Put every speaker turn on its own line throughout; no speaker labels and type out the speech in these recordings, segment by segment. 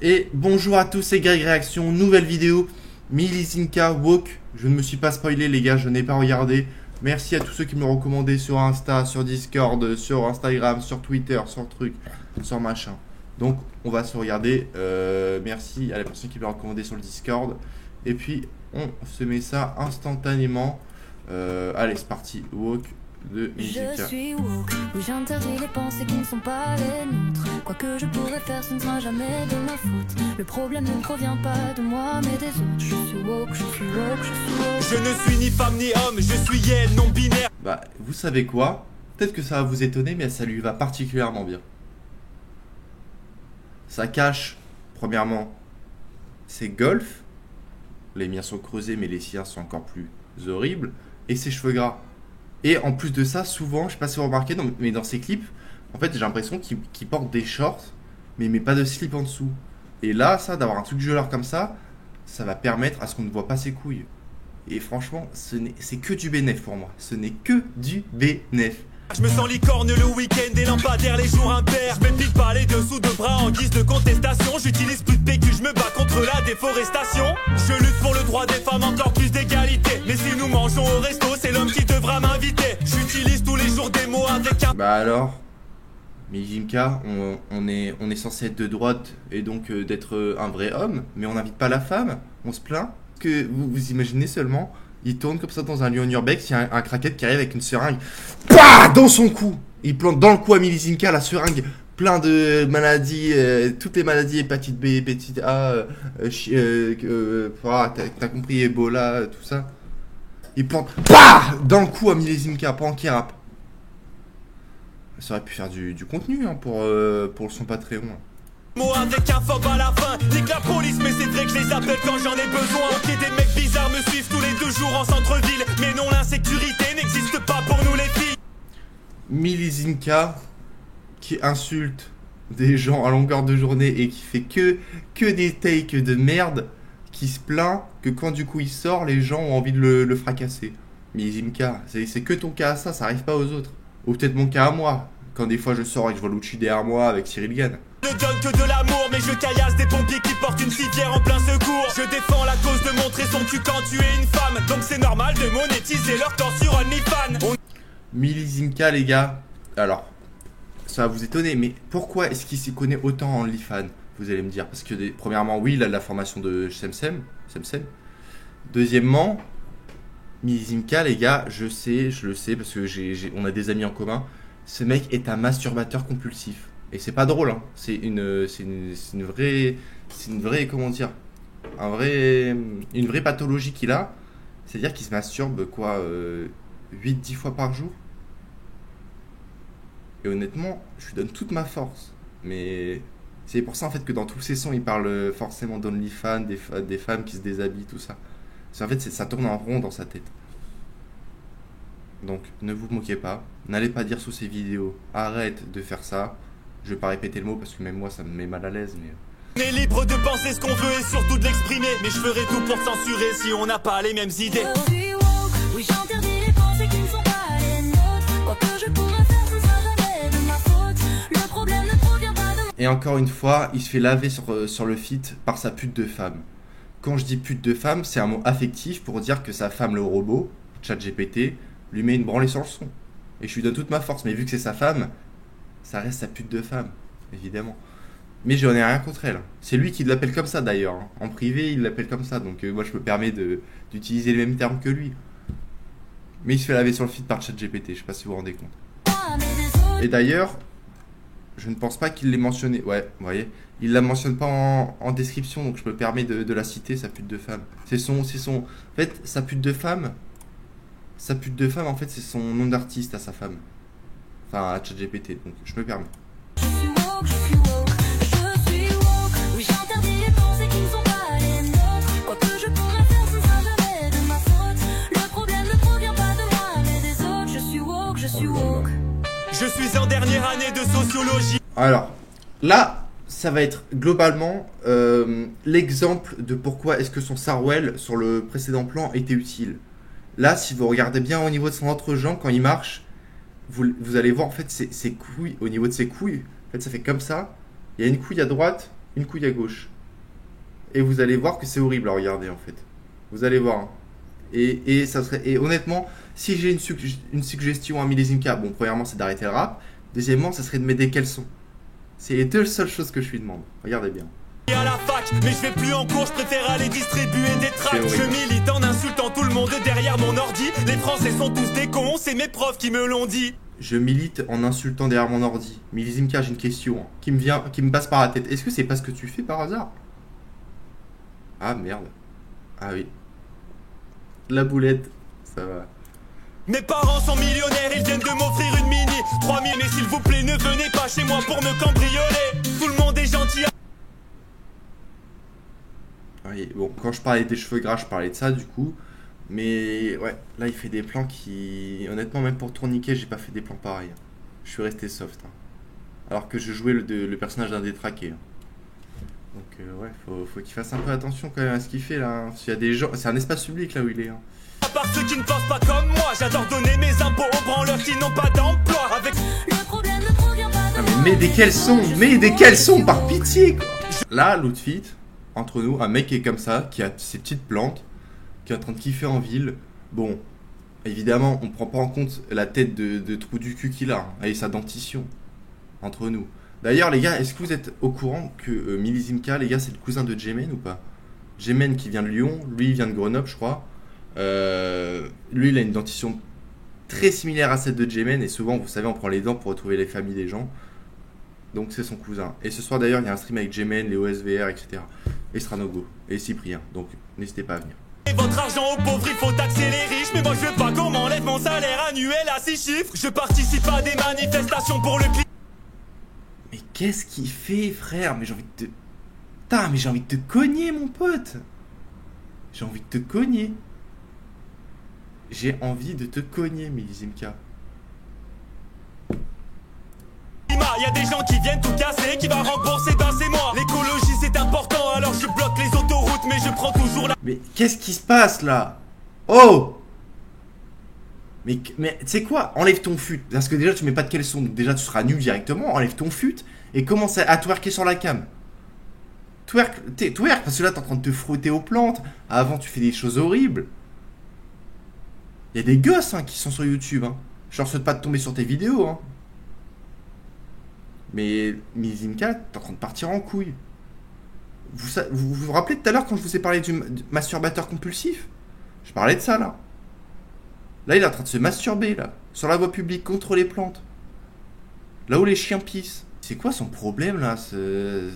Et bonjour à tous, c'est Greg Réaction, nouvelle vidéo, Milizinka Woke. Je ne me suis pas spoilé les gars, je n'ai pas regardé. Merci à tous ceux qui me l'ont recommandé sur Insta, sur Discord, sur Instagram, sur Twitter, sur truc, sur machin. Donc on va se regarder, merci à la personne qui me l'a recommandé sur le Discord. Et puis on se met ça instantanément. Allez c'est parti, Woke de Milizinka.
Je suis woke, oui j'interdis les pensées qui ne sont pas les nôtres. Quoi que je pourrais faire, ce ne sera jamais de ma faute. Le problème ne provient pas de moi mais des autres. Je suis woke, je suis woke, je suis woke.
Je ne suis ni femme ni homme, je suis elle, non binaire.
Bah vous savez quoi? Peut-être que ça va vous étonner mais ça lui va particulièrement bien. Ça cache, premièrement, ses golfs. Les miens sont creusés mais les siens sont encore plus horribles. Et ses cheveux gras. Et en plus de ça, souvent, je sais pas si vous remarquez, mais dans ses clips, en fait, j'ai l'impression qu'il porte des shorts, mais il met pas de slip en dessous. Et là, ça, d'avoir un truc geleur comme ça va permettre à ce qu'on ne voit pas ses couilles. Et franchement, c'est que du bénéf pour moi. Ce n'est que du bénéf.
Je me sens licorne le week-end et lampadaire les jours impairs. Je m'épique pas les dessous de bras en guise de contestation. J'utilise plus de PQ, je me bats contre la déforestation. Je lutte pour le droit des femmes, encore plus d'égalité. Mais si nous mangeons au resto, c'est l'homme qui devra m'inviter. J'utilise tous les jours des mots avec un...
Bah alors, Milizinka, on est censé être de droite et donc d'être un vrai homme, mais on n'invite pas la femme, on se plaint. Que vous imaginez seulement, il tourne comme ça dans un lieu en urbex, il y a un craquette qui arrive avec une seringue, PAH dans son cou. Il plante dans le cou à Milizinka la seringue, plein de maladies, toutes les maladies, hépatite B, hépatite A, t'as compris, Ebola, tout ça. Il plante PAH dans le cou à Milizinka pendant qu'il rappe. Ça aurait pu faire du contenu hein, pour son Patreon.
Mot avec un phobe à la fin, nique la police mais c'est vrai que je les appelle quand j'en ai besoin. Ok des mecs bizarres me suivent tous les 2 jours en centre-ville, mais non l'insécurité n'existe pas pour nous les filles.
Milizinka qui insulte des gens à longueur de journée et qui fait que des takes de merde, qui se plaint que quand du coup il sort, les gens ont envie de le fracasser. Milizinka, c'est que ton cas à ça arrive pas aux autres. Ou peut-être mon cas à moi, quand des fois je sors et que je vois Lucci derrière moi avec Cyril Gann.
Ne donne que de l'amour, mais je caillasse des pompiers qui portent une civière en plein secours. Je défends la cause de montrer son cul quand tu es une femme. Donc c'est normal de monétiser leur corps sur OnlyFans.
Milizinka les gars, alors, ça va vous étonner, mais pourquoi est-ce qu'il s'y connaît autant en OnlyFans? Vous allez me dire, parce que premièrement, oui, il a de la formation de Semsem. Deuxièmement, Milizinka les gars, je le sais, parce que on a des amis en commun. Ce mec est un masturbateur compulsif. Et c'est pas drôle, hein. C'est une vraie, comment dire, une vraie pathologie qu'il a. C'est-à-dire qu'il se masturbe, quoi, 8-10 fois par jour. Et honnêtement, je lui donne toute ma force. Mais c'est pour ça, en fait, que dans tous ses sons, il parle forcément d'OnlyFans, des femmes qui se déshabillent, tout ça. En fait, ça tourne en rond dans sa tête. Donc, ne vous moquez pas. N'allez pas dire sous ces vidéos, arrête de faire ça. Je vais pas répéter le mot parce que même moi ça me met mal à l'aise, mais...
On est libre de penser ce qu'on veut et surtout de l'exprimer. Mais je ferai tout pour censurer si on n'a pas les mêmes idées.
Je suis woke, oui j'interdis les pensées qui ne sont pas les nôtres. Quoi que je pourrais faire, ce ne sera jamais de ma faute. Le problème ne provient pas de moi.
Et encore une fois, il se fait laver sur le feat par sa pute de femme. Quand je dis pute de femme, c'est un mot affectif pour dire que sa femme, le robot, ChatGPT, lui met une branlée sur le son. Et je lui donne toute ma force, mais vu que c'est sa femme, ça reste sa pute de femme, évidemment. Mais j'en ai rien contre elle. C'est lui qui l'appelle comme ça d'ailleurs. En privé, il l'appelle comme ça. Donc moi, je me permets d'utiliser les mêmes termes que lui. Mais il se fait laver sur le feed par ChatGPT. Je sais pas si vous vous rendez compte. Et d'ailleurs, je ne pense pas qu'il l'ait mentionné. Ouais, vous voyez. Il la mentionne pas en description. Donc je me permets de la citer, sa pute de femme. C'est son... En fait, sa pute de femme... en fait, c'est son nom d'artiste à sa femme. Enfin, à ChatGPT, donc je me permets.
Je suis woke, je suis woke, je suis woke. Oui j'interdis les pensées qui ne sont pas les nôtres. Quoi que je pourrais faire, ce ne sera jamais de ma faute. Le problème ne provient pas de moi mais des autres. Je suis woke, je suis woke.
Je suis en dernière année de sociologie.
Alors, là, ça va être globalement l'exemple de pourquoi est-ce que son Sarwell sur le précédent plan était utile. Là, si vous regardez bien au niveau de son entrejambe, quand il marche, vous allez voir en fait ses couilles, au niveau de ses couilles, en fait ça fait comme ça, il y a une couille à droite, une couille à gauche. et vous allez voir que c'est horrible à regarder en fait. Vous allez voir. Hein. Et ça serait, et honnêtement, si j'ai une suggestion à Millésime K, bon, premièrement, c'est d'arrêter le rap. Deuxièmement, ça serait de mettre des caleçons. C'est les deux seules choses que je lui demande. Regardez bien.
À la fac, mais je vais plus en cours, je préfère aller distribuer des tracts.
C'est
Je
horrible.
milite en insultant tout le monde derrière mon ordi. Les Français sont tous des cons, c'est mes profs qui me l'ont dit.
Je milite en insultant derrière mon ordi. Millésime K, j'ai une question hein, qui me passe par la tête. Est-ce que c'est pas ce que tu fais par hasard? Ah merde. Ah oui. La boulette, ça va.
Mes parents sont millionnaires, ils viennent de m'offrir une mini 3000, mais s'il vous plaît ne venez pas chez moi pour me cambrioler. Tout le monde est gentil.
Oui, bon, quand je parlais des cheveux gras, je parlais de ça du coup. Mais ouais, là il fait des plans qui... Honnêtement, même pour tourniquet, j'ai pas fait des plans pareils. Je suis resté soft. Hein. Alors que je jouais le personnage d'un détraqué. Hein. Donc ouais, faut qu'il fasse un peu attention quand même à ce qu'il fait là. Hein. S'il y a des gens... C'est un espace public là où il est. Hein.
À part ceux qui ne pensent pas comme moi, j'adore donner mes impôts aux branleurs qui n'ont pas d'emploi. Avec
Le problème ne provient pas de
Ah,
moi.
mais mets des caleçons, mets des caleçons par pitié quoi. Là, l'outfit, entre nous, un mec qui est comme ça, qui a ses petites plantes, qui est en train de kiffer en ville. Bon, évidemment, on prend pas en compte la tête de trou du cul qu'il a, hein, et sa dentition. Entre nous. D'ailleurs, les gars, est-ce que vous êtes au courant que Millésime K, les gars, c'est le cousin de Jemen ou pas? Jemen qui vient de Lyon, lui il vient de Grenoble, je crois. Lui, il a une dentition très similaire à celle de Jemen, et souvent, vous savez, on prend les dents pour retrouver les familles des gens. Donc c'est son cousin. Et ce soir d'ailleurs, il y a un stream avec Jemen, Léo SVR, etc. Et Stranogo. Et Cyprien. Donc n'hésitez pas à venir.
votre argent aux pauvres, il faut taxer les riches. Mais moi je veux pas qu'on m'enlève mon salaire annuel à 6 chiffres. Je participe à des manifestations pour le climat.
Mais qu'est-ce qu'il fait, frère? Mais j'ai envie de te... Putain, mais j'ai envie de te cogner, mon pote. J'ai envie de te cogner. J'ai envie de te cogner, Millésime K.
Il y a des gens qui viennent tout casser, qui va rembourser, ben c'est moi. L'écologie c'est important, alors je bloque les autoroutes, mais je prends toujours la...
Mais qu'est-ce qui se passe, là? Oh! Mais tu sais quoi? Enlève ton fut. Parce que déjà, tu mets pas de caleçon. Donc déjà, tu seras nu directement. Enlève ton fut et commence à twerker sur la cam. Twerk, parce que là, t'es en train de te frotter aux plantes. Avant, tu fais des choses horribles. Il y a des gosses hein, qui sont sur YouTube. Hein. Je leur souhaite pas de tomber sur tes vidéos. Hein. Mais Millésime K, t'es en train de partir en couille. Vous rappelez tout à l'heure quand je vous ai parlé du masturbateur compulsif? Je parlais de ça là. Là, il est en train de se masturber là, sur la voie publique, contre les plantes. Là où les chiens pissent. C'est quoi son problème là, ce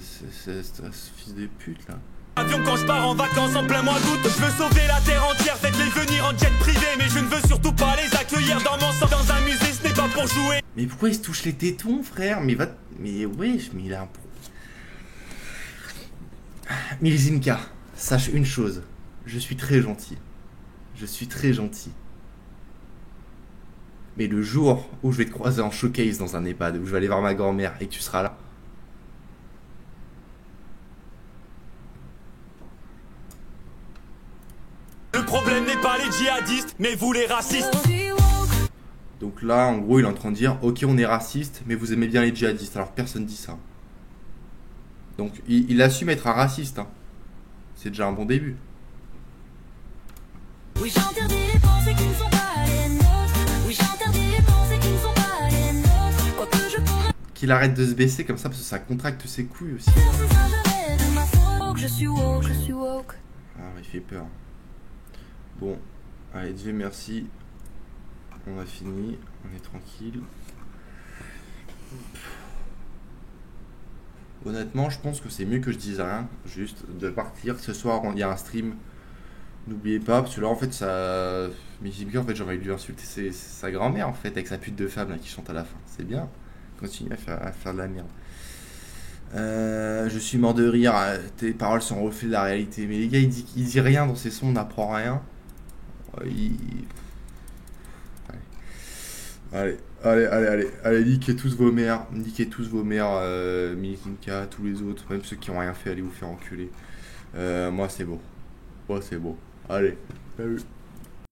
fils de pute là?
Avion quand je pars en vacances en plein mois d'août. Je veux sauver la terre entière, faites-les venir en jet privé. Mais je ne veux surtout pas les accueillir dans mon sang. Dans un musée, ce n'est pas pour jouer.
Mais pourquoi il se touche les tétons, frère? Mais wesh, mais il a un... Millésime K, sache une chose. Je suis très gentil. Je suis très gentil. Mais le jour où je vais te croiser en showcase dans un EHPAD, où je vais aller voir ma grand-mère et que tu seras là...
Le problème n'est pas les djihadistes, mais vous les racistes.
Je suis woke.
Donc là, en gros, il est en train de dire, ok, on est raciste, mais vous aimez bien les djihadistes. Alors personne dit ça. Donc il assume être un raciste. Hein. C'est déjà un bon début.
Oui, j'interdis les pensées qui ne sont pas les nôtres. Oui, j'interdis les pensées qui ne sont pas les nôtres. Quoi que je pourrais
Qu'il arrête de se baisser comme ça, parce que ça contracte ses couilles aussi.
faire, ce sera jamais de ma faute. Je suis woke, je suis woke.
Ah, il fait peur. Bon, allez, Dieu merci. On a fini, on est tranquille. Honnêtement, je pense que c'est mieux que je dise rien, juste de partir. Ce soir, il y a un stream. N'oubliez pas, parce que là, en fait, ça... Millésime K, en fait, j'ai envie de lui insulter sa grand-mère, en fait, avec sa pute de femme, là, qui chante à la fin. C'est bien. Continue à faire de la merde. Je suis mort de rire. Tes paroles sont reflets de la réalité. Mais les gars, il dit rien dans ses sons, on n'apprend rien. Allez, niquez tous vos mères, Millésime K, tous les autres, même ceux qui ont rien fait, allez vous faire enculer. Moi c'est beau. Allez, salut.